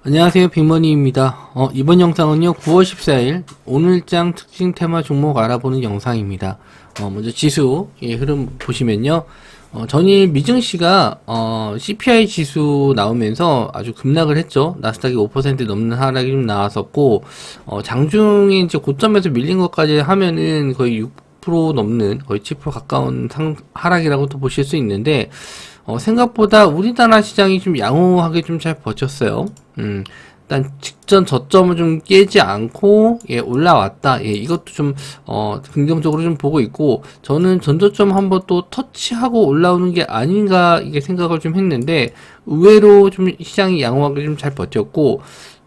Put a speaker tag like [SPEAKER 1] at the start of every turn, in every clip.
[SPEAKER 1] 안녕하세요, 빅머니입니다. 이번 영상은요, 9월 14일 오늘장 특징 테마 종목 알아보는 영상입니다. 먼저 지수 흐름 보시면요, 전일 미증시가 CPI 지수 나오면서 아주 급락을 했죠. 나스닥이 5% 넘는 하락이 좀 나왔었고, 장중에 이제 고점에서 밀린 것까지 하면은 거의 6% 넘는, 거의 7% 가까운 하락이라고도 보실 수 있는데, 생각보다 우리나라 시장이 좀 양호하게 좀 잘 버텼어요. 일단 직전 저점을 좀 깨지 않고 올라왔다. 이것도 좀 긍정적으로 좀 보고 있고, 저는 전저점 한번 또 터치하고 올라오는 게 아닌가 이게 생각을 좀 했는데, 의외로 좀 시장이 양호하게 좀 잘 버텼고,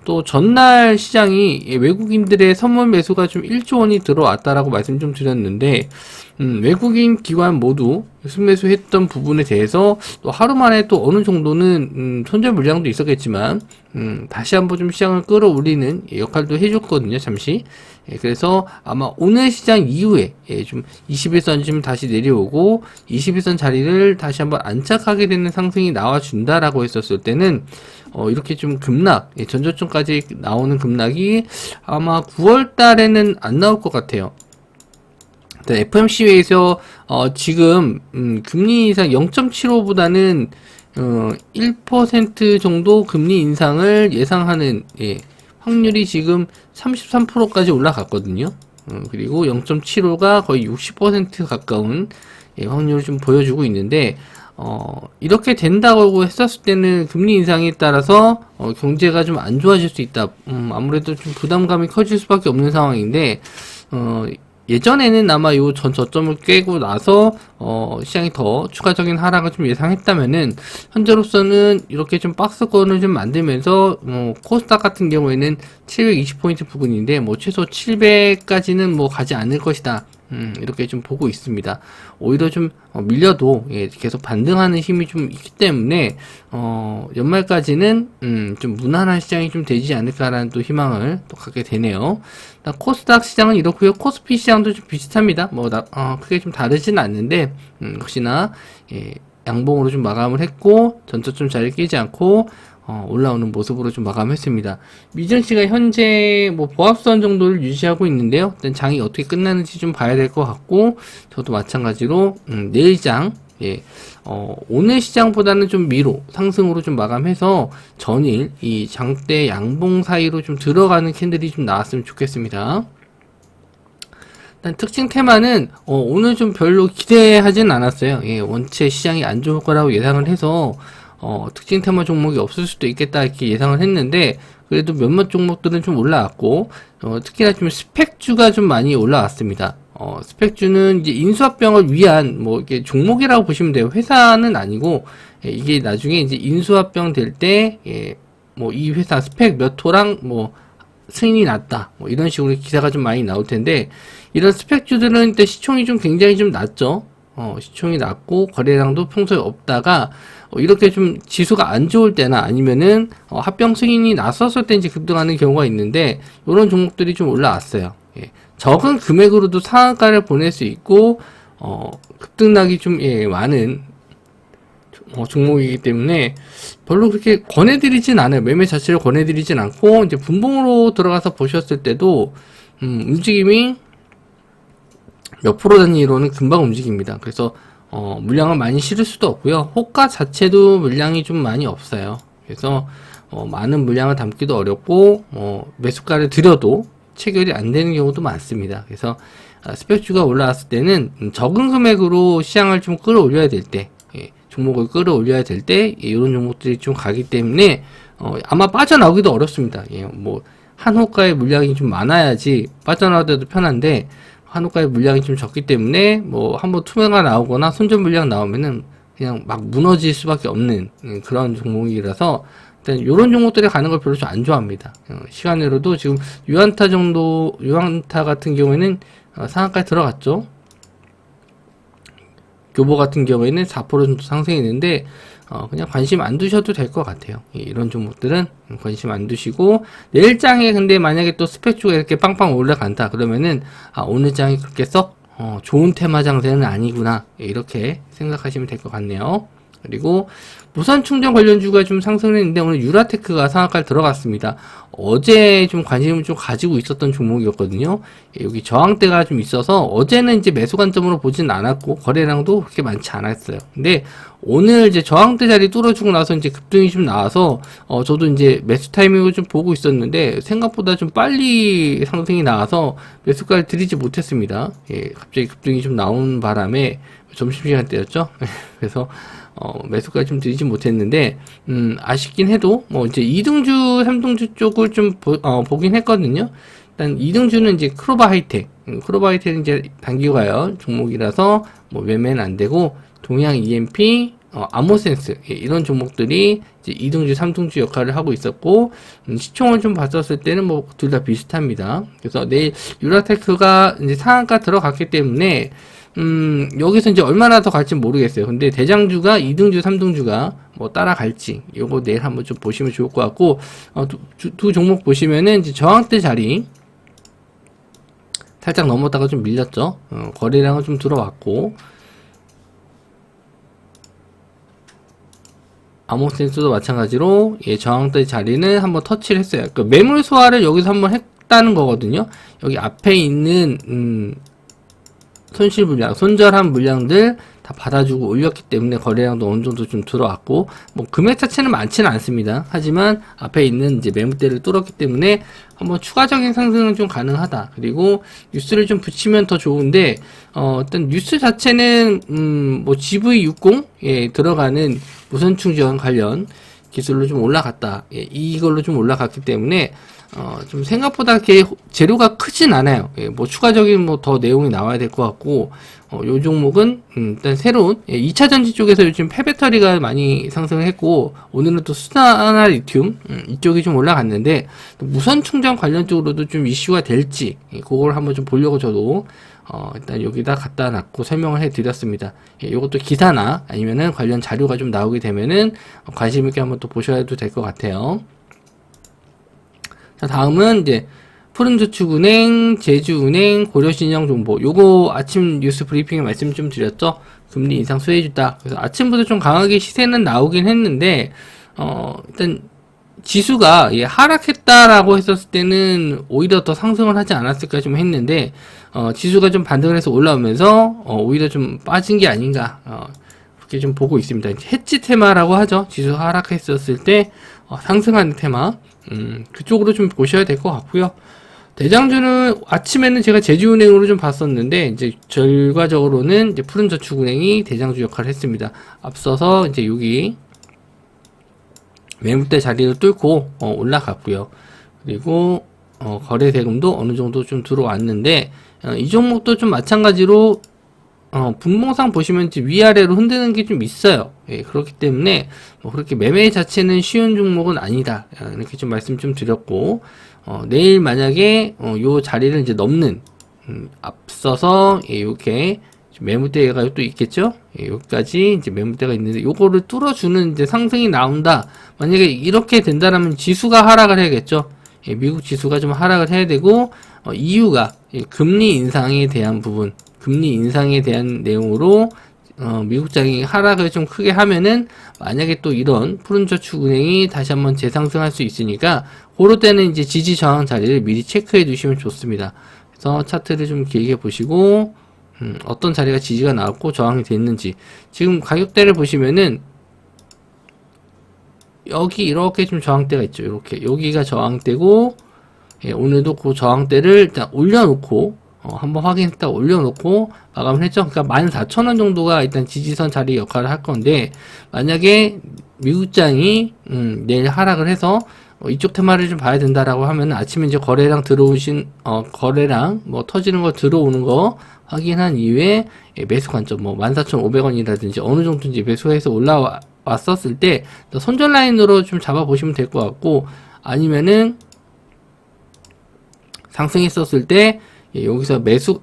[SPEAKER 1] 또 전날 시장이 외국인들의 선물 매수가 좀 1조 원이 들어왔다라고 말씀 좀 드렸는데, 외국인 기관 모두 순매수했던 부분에 대해서 또 하루 만에 또 어느 정도는 손절 물량도 있었겠지만 다시 한번 좀 시장을 끌어올리는 역할도 해줬거든요. 잠시. 그래서 아마 오늘 시장 이후에 좀 21선 좀 다시 내려오고 21선 자리를 다시 한번 안착하게 되는 상승이 나와준다라고 했었을 때는 이렇게 좀 급락, 전저점까지 나오는 급락이 아마 9월 달에는 안 나올 것 같아요. FOMC에서 지금 금리 인상 0.75보다는 1% 정도 금리 인상을 예상하는 확률이 지금 33%까지 올라갔거든요. 그리고 0.75가 거의 60% 가까운 확률을 좀 보여주고 있는데, 이렇게 된다고 했었을 때는 금리 인상에 따라서 경제가 좀 안 좋아질 수 있다. 아무래도 좀 부담감이 커질 수밖에 없는 상황인데, 예전에는 아마 요 전 저점을 깨고 나서 시장이 더 추가적인 하락을 좀 예상했다면은, 현재로서는 이렇게 좀 박스권을 좀 만들면서 코스닥 같은 경우에는 720포인트 부근인데 최소 700까지는 가지 않을 것이다. 이렇게 좀 보고 있습니다. 오히려 좀 밀려도 계속 반등하는 힘이 좀 있기 때문에 연말까지는 좀 무난한 시장이 좀 되지 않을까라는 또 희망을 또 갖게 되네요. 코스닥 시장은 이렇고요. 코스피 시장도 좀 비슷합니다. 크게 좀 다르지는 않는데 역시나 양봉으로 좀 마감을 했고, 전저점 자리를 깨지 않고 올라오는 모습으로 좀 마감했습니다. 미증시가 현재 보합선 정도를 유지하고 있는데요. 일단 장이 어떻게 끝나는지 좀 봐야 될 것 같고, 저도 마찬가지로 내일 장 오늘 시장보다는 좀 미로 상승으로 좀 마감해서 전일 이 장대 양봉 사이로 좀 들어가는 캔들이 좀 나왔으면 좋겠습니다. 일단 특징 테마는 오늘 좀 별로 기대하진 않았어요. 원체 시장이 안 좋을 거라고 예상을 해서 특징 테마 종목이 없을 수도 있겠다 이렇게 예상을 했는데, 그래도 몇몇 종목들은 좀 올라왔고, 특히나 좀 스펙주가 좀 많이 올라왔습니다. 스펙주는 이제 인수합병을 위한 이게 종목이라고 보시면 돼요. 회사는 아니고, 이게 나중에 이제 인수합병 될 때 이 회사 스펙 몇 호랑 승인이 났다, 이런 식으로 기사가 좀 많이 나올 텐데, 이런 스펙주들은 일단 시총이 좀 굉장히 좀 낮죠. 시총이 낮고 거래량도 평소에 없다가 이렇게 좀 지수가 안 좋을 때나 아니면은 합병 승인이 났었을 때 이제 급등하는 경우가 있는데, 이런 종목들이 좀 올라왔어요. 적은 금액으로도 상한가를 보낼 수 있고 급등락이 좀 많은 종목이기 때문에 별로 그렇게 권해드리진 않아요. 매매 자체를 권해드리진 않고, 이제 분봉으로 들어가서 보셨을 때도 움직임이 몇 프로 단위로는 금방 움직입니다. 그래서 물량을 많이 실을 수도 없고요. 호가 자체도 물량이 좀 많이 없어요. 그래서 많은 물량을 담기도 어렵고 매수가를 들여도 체결이 안 되는 경우도 많습니다. 그래서 스펙주가 올라왔을 때는 적은 금액으로 시장을 좀 끌어올려야 될 때, 종목을 끌어올려야 될 때 이런 종목들이 좀 가기 때문에 아마 빠져나오기도 어렵습니다. 한 호가의 물량이 좀 많아야지 빠져나오기도 편한데, 한호가의 물량이 좀 적기 때문에 한번 투매가 나오거나 손절 물량 나오면은 그냥 막 무너질 수밖에 없는 그런 종목이라서, 일단 이런 종목들이 가는 걸 별로 좀 안 좋아합니다. 시간으로도 지금 유한타 같은 경우에는 상한가에 들어갔죠. 교보 같은 경우에는 4% 정도 상승했는데 그냥 관심 안 두셔도 될 것 같아요. 이런 종목들은 관심 안 두시고, 내일 장에 근데 만약에 또 스펙주가 이렇게 빵빵 올라간다 그러면은 오늘 장이 그렇게 썩 좋은 테마 장세는 아니구나, 이렇게 생각하시면 될 것 같네요. 그리고 무선 충전 관련주가 좀 상승을 했는데 오늘 유라테크가 상한가를 들어갔습니다. 어제 좀 관심을 좀 가지고 있었던 종목이었거든요. 여기 저항대가 좀 있어서 어제는 이제 매수 관점으로 보진 않았고 거래량도 그렇게 많지 않았어요. 근데 오늘 이제 저항대 자리 뚫어주고 나서 이제 급등이 좀 나와서 저도 이제 매수 타이밍을 좀 보고 있었는데 생각보다 좀 빨리 상승이 나와서 매수가를 드리지 못했습니다. 예, 갑자기 급등이 좀 나온 바람에 점심시간 때였죠. 그래서 매수까지 좀 드리지 못했는데 아쉽긴 해도 뭐 이제 2등주 3등주 쪽을 좀 보긴 했거든요. 일단 2등주는 이제 크로바 하이텍, 크로바 하이텍은 이제 단기가요 종목이라서 뭐 매매는 안 되고 동양 EMP, 아모센스 이런 종목들이 이제 2등주 3등주 역할을 하고 있었고 시총을 좀 봤었을 때는 뭐 둘 다 비슷합니다. 그래서 내일 유라테크가 이제 상한가 들어갔기 때문에 여기서 이제 얼마나 더 갈지 모르겠어요. 근데 대장주가 2등주, 3등주가 뭐 따라갈지, 요거 내일 한번 좀 보시면 좋을 것 같고, 두 종목 보시면은 이제 저항대 자리, 살짝 넘었다가 좀 밀렸죠. 거래량은 좀 들어왔고, 아모센스도 마찬가지로, 예, 저항대 자리는 한번 터치를 했어요. 그러니까 매물 소화를 여기서 한번 했다는 거거든요. 여기 앞에 있는, 손실 물량, 손절한 물량들 다 받아주고 올렸기 때문에 거래량도 어느 정도 좀 들어왔고, 뭐 금액 자체는 많지는 않습니다. 하지만 앞에 있는 이제 매물대를 뚫었기 때문에 한번 추가적인 상승은 좀 가능하다. 그리고 뉴스를 좀 붙이면 더 좋은데, 일단 뉴스 자체는 뭐 GV60에 들어가는 무선 충전 관련 기술로 좀 올라갔다. 예, 이걸로 좀 올라갔기 때문에 좀 생각보다 이렇게 재료가 크진 않아요. 예, 뭐 추가적인 뭐 더 내용이 나와야 될 것 같고, 요 종목은 일단 새로운 2차 전지 쪽에서 요즘 폐배터리가 많이 상승했고 오늘은 또 수산화 리튬 이쪽이 좀 올라갔는데 무선 충전 관련 쪽으로도 좀 이슈가 될지 그걸 한번 좀 보려고 저도 일단 여기다 갖다 놨고 설명을 해 드렸습니다. 예, 요것도 기사나 아니면은 관련 자료가 좀 나오게 되면은 관심 있게 한번 또 보셔야 될 것 같아요. 자, 다음은 이제 푸른저축은행, 제주은행, 고려신영정보. 요거 아침 뉴스 브리핑에 말씀 좀 드렸죠. 금리 인상 수혜주다. 그래서 아침부터 좀 강하게 시세는 나오긴 했는데 일단 지수가 하락했다라고 했었을 때는 오히려 더 상승을 하지 않았을까 좀 했는데 지수가 좀 반등을 해서 올라오면서 오히려 좀 빠진 게 아닌가 그렇게 좀 보고 있습니다. 해지 테마라고 하죠. 지수 하락했었을 때 상승하는 테마 그쪽으로 좀 보셔야 될 것 같고요. 대장주는 아침에는 제가 제주은행으로 좀 봤었는데 이제 결과적으로는 이제 푸른저축은행이 대장주 역할을 했습니다. 앞서서 이제 여기 매물대 자리를 뚫고 올라갔고요. 그리고 거래 대금도 어느 정도 좀 들어왔는데 이 종목도 좀 마찬가지로 분봉상 보시면 위아래로 흔드는 게 좀 있어요. 예, 그렇기 때문에 뭐 그렇게 매매 자체는 쉬운 종목은 아니다. 이렇게 좀 말씀 좀 드렸고 내일 만약에 요 자리를 이제 넘는 앞서서 이렇게 매물대가 또 있겠죠. 예, 여기까지 이제 매물대가 있는데 요거를 뚫어주는 이제 상승이 나온다. 만약에 이렇게 된다라면 지수가 하락을 해야겠죠. 예, 미국 지수가 좀 하락을 해야 되고 이유가 금리 인상에 대한 부분. 금리 인상에 대한 내용으로 미국장이 하락을 좀 크게 하면은 만약에 또 이런 푸른저축은행이 다시 한번 재상승할 수 있으니까 그럴 때는 이제 지지 저항 자리를 미리 체크해 두시면 좋습니다. 그래서 차트를 좀 길게 보시고 어떤 자리가 지지가 나왔고 저항이 됐는지 지금 가격대를 보시면은 여기 이렇게 좀 저항대가 있죠. 이렇게 여기가 저항대고 예, 오늘도 그 저항대를 일단 올려놓고 한번 확인했다 올려놓고 마감을 했죠. 그러니까 14,000원 정도가 일단 지지선 자리 역할을 할 건데 만약에 미국장이 내일 하락을 해서 이쪽 테마를 좀 봐야 된다라고 하면 아침에 이제 거래량 들어오신 거래량 뭐 터지는 거 들어오는 거 확인한 이후에 매수 관점 뭐 14,500원이라든지 어느 정도인지 매수해서 올라왔었을 때 손절 라인으로 좀 잡아보시면 될 것 같고 아니면은 상승했었을 때 여기서 매수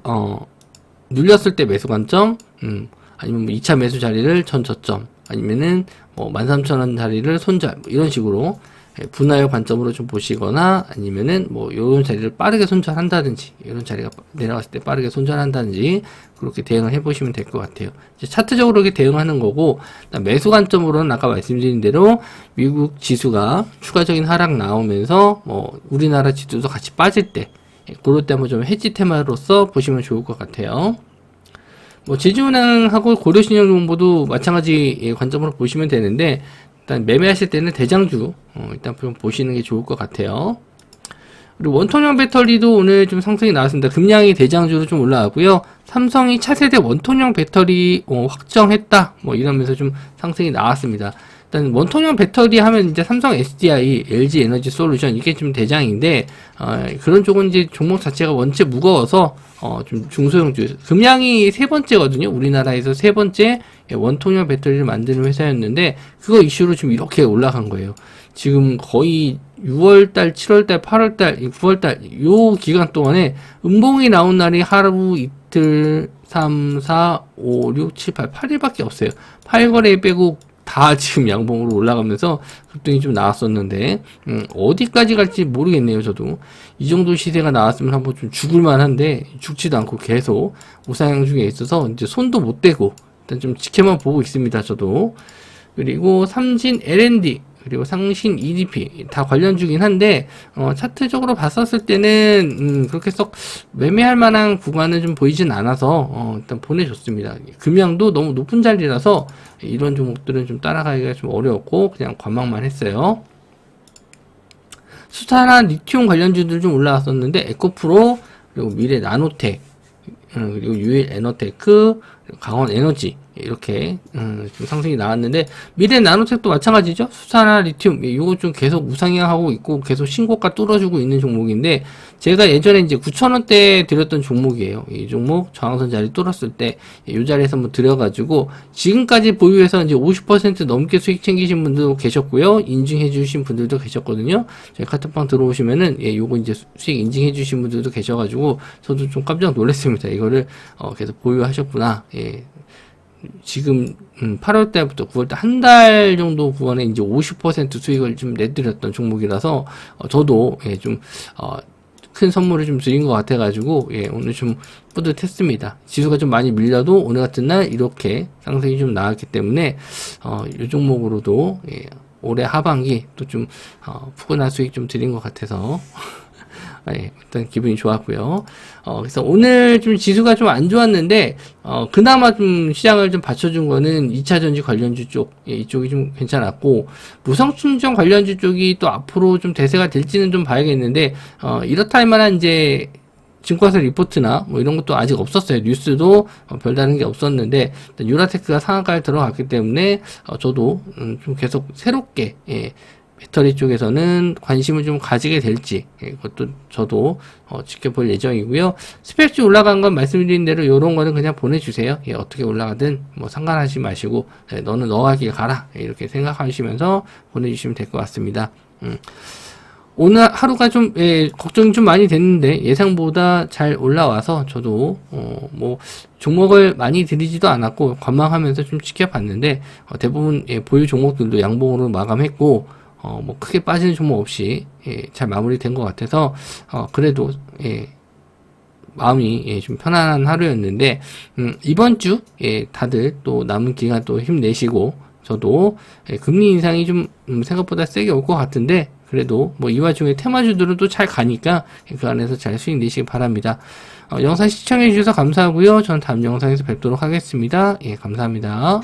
[SPEAKER 1] 눌렸을 때 매수 관점 아니면 뭐 2차 매수 자리를 전 저점 아니면은 뭐 13,000원 자리를 손절 뭐 이런 식으로 분할 관점으로 좀 보시거나 아니면은 뭐 이런 자리를 빠르게 손절한다든지 이런 자리가 내려갔을 때 빠르게 손절한다든지 그렇게 대응을 해보시면 될 것 같아요. 이제 차트적으로 이렇게 대응하는 거고, 매수 관점으로는 아까 말씀드린 대로 미국 지수가 추가적인 하락 나오면서 뭐 우리나라 지수도 같이 빠질 때 그럴 때 한번 좀 해지 테마로서 보시면 좋을 것 같아요. 뭐 제주은행하고 고려신용정보도 마찬가지 관점으로 보시면 되는데, 일단 매매하실 때는 대장주 일단 좀 보시는 게 좋을 것 같아요. 그리고 원통형 배터리도 오늘 좀 상승이 나왔습니다. 금량이 대장주로 좀 올라가고요. 삼성이 차세대 원통형 배터리 확정했다 뭐 이러면서 좀 상승이 나왔습니다. 일단 원통형 배터리 하면 이제 삼성 SDI, LG 에너지 솔루션 이게 좀 대장인데, 그런 쪽은 이제 종목 자체가 원체 무거워서 좀 중소형주, 금량이 세 번째거든요. 우리나라에서 세 번째 원통형 배터리를 만드는 회사였는데 그거 이슈로 지금 이렇게 올라간 거예요. 지금 거의 6월달, 7월달, 8월달, 9월달 요 기간 동안에 음봉이 나온 날이 하루 이틀 3, 4, 5, 6, 7, 8, 8일밖에 없어요. 8거래 빼고 다 지금 양봉으로 올라가면서 급등이 좀 나왔었는데, 어디까지 갈지 모르겠네요. 저도 이 정도 시세가 나왔으면 한번 좀 죽을만 한데 죽지도 않고 계속 우상향 중에 있어서 이제 손도 못 대고 일단 좀 지켜만 보고 있습니다. 저도. 그리고 삼진 L&D 그리고 상신 EDP 다 관련주긴 한데, 차트적으로 봤었을 때는 그렇게 썩 매매할 만한 구간은 좀 보이진 않아서 일단 보내줬습니다. 금량도 너무 높은 자리라서 이런 종목들은 좀 따라가기가 좀 어려웠고 그냥 관망만 했어요. 수타나 리튬 관련주들 좀 올라왔었는데 에코프로, 그리고 미래 나노텍, 그리고 유일 에너테크, 강원 에너지 이렇게 좀 상승이 나왔는데, 미래 나노텍도 마찬가지죠. 수산화 리튬 이거 좀 계속 우상향하고 있고 계속 신고가 뚫어주고 있는 종목인데, 제가 예전에 이제 9,000원대 드렸던 종목이에요. 이 종목 저항선 자리 뚫었을 때 이 자리에서 한번 드려가지고 지금까지 보유해서 이제 50% 넘게 수익 챙기신 분도 계셨고요, 인증해 주신 분들도 계셨거든요. 저희 카톡방 들어오시면은 요거 이제 수익 인증해 주신 분들도 계셔가지고 저도 좀 깜짝 놀랐습니다. 이거를 계속 보유하셨구나. 지금 8월 달부터 9월 달 한 달 정도 구간에 이제 50% 수익을 좀 내드렸던 종목이라서 저도 좀 큰 선물을 좀 드린 것 같아가지고 오늘 좀 뿌듯했습니다. 지수가 좀 많이 밀려도 오늘 같은 날 이렇게 상승이 좀 나왔기 때문에 이 종목으로도 올해 하반기 또 좀 푸근한 수익 좀 드린 것 같아서 일단 기분이 좋았고요. 그래서 오늘 좀 지수가 좀 안 좋았는데, 그나마 좀 시장을 좀 받쳐준 거는 2차전지 관련주 쪽, 이쪽이 좀 괜찮았고, 무성충전 관련주 쪽이 또 앞으로 좀 대세가 될지는 좀 봐야겠는데, 이렇다 할 만한 이제, 증권사 리포트나 뭐 이런 것도 아직 없었어요. 뉴스도 별다른 게 없었는데, 일단 유라테크가 상한가에 들어갔기 때문에, 저도 좀 계속 새롭게, 배터리 쪽에서는 관심을 좀 가지게 될지 그것도 저도 지켜볼 예정이고요. 스펙주 올라간 건 말씀드린 대로 이런 거는 그냥 보내주세요. 어떻게 올라가든 뭐 상관하지 마시고 너는 너가 길 가라 이렇게 생각하시면서 보내주시면 될 것 같습니다. 오늘 하루가 좀 걱정이 좀 많이 됐는데 예상보다 잘 올라와서 저도 뭐 종목을 많이 들이지도 않았고 관망하면서 좀 지켜봤는데 대부분 보유 종목들도 양봉으로 마감했고 뭐 크게 빠지는 종목 없이 잘 마무리된 것 같아서 그래도 마음이 좀 편안한 하루였는데, 이번 주 다들 또 남은 기간 또 힘내시고, 저도 금리 인상이 좀 생각보다 세게 올 것 같은데 그래도 뭐 이 와중에 테마주들은 또 잘 가니까 그 안에서 잘 수익 내시기 바랍니다. 영상 시청해 주셔서 감사하고요. 저는 다음 영상에서 뵙도록 하겠습니다. 감사합니다.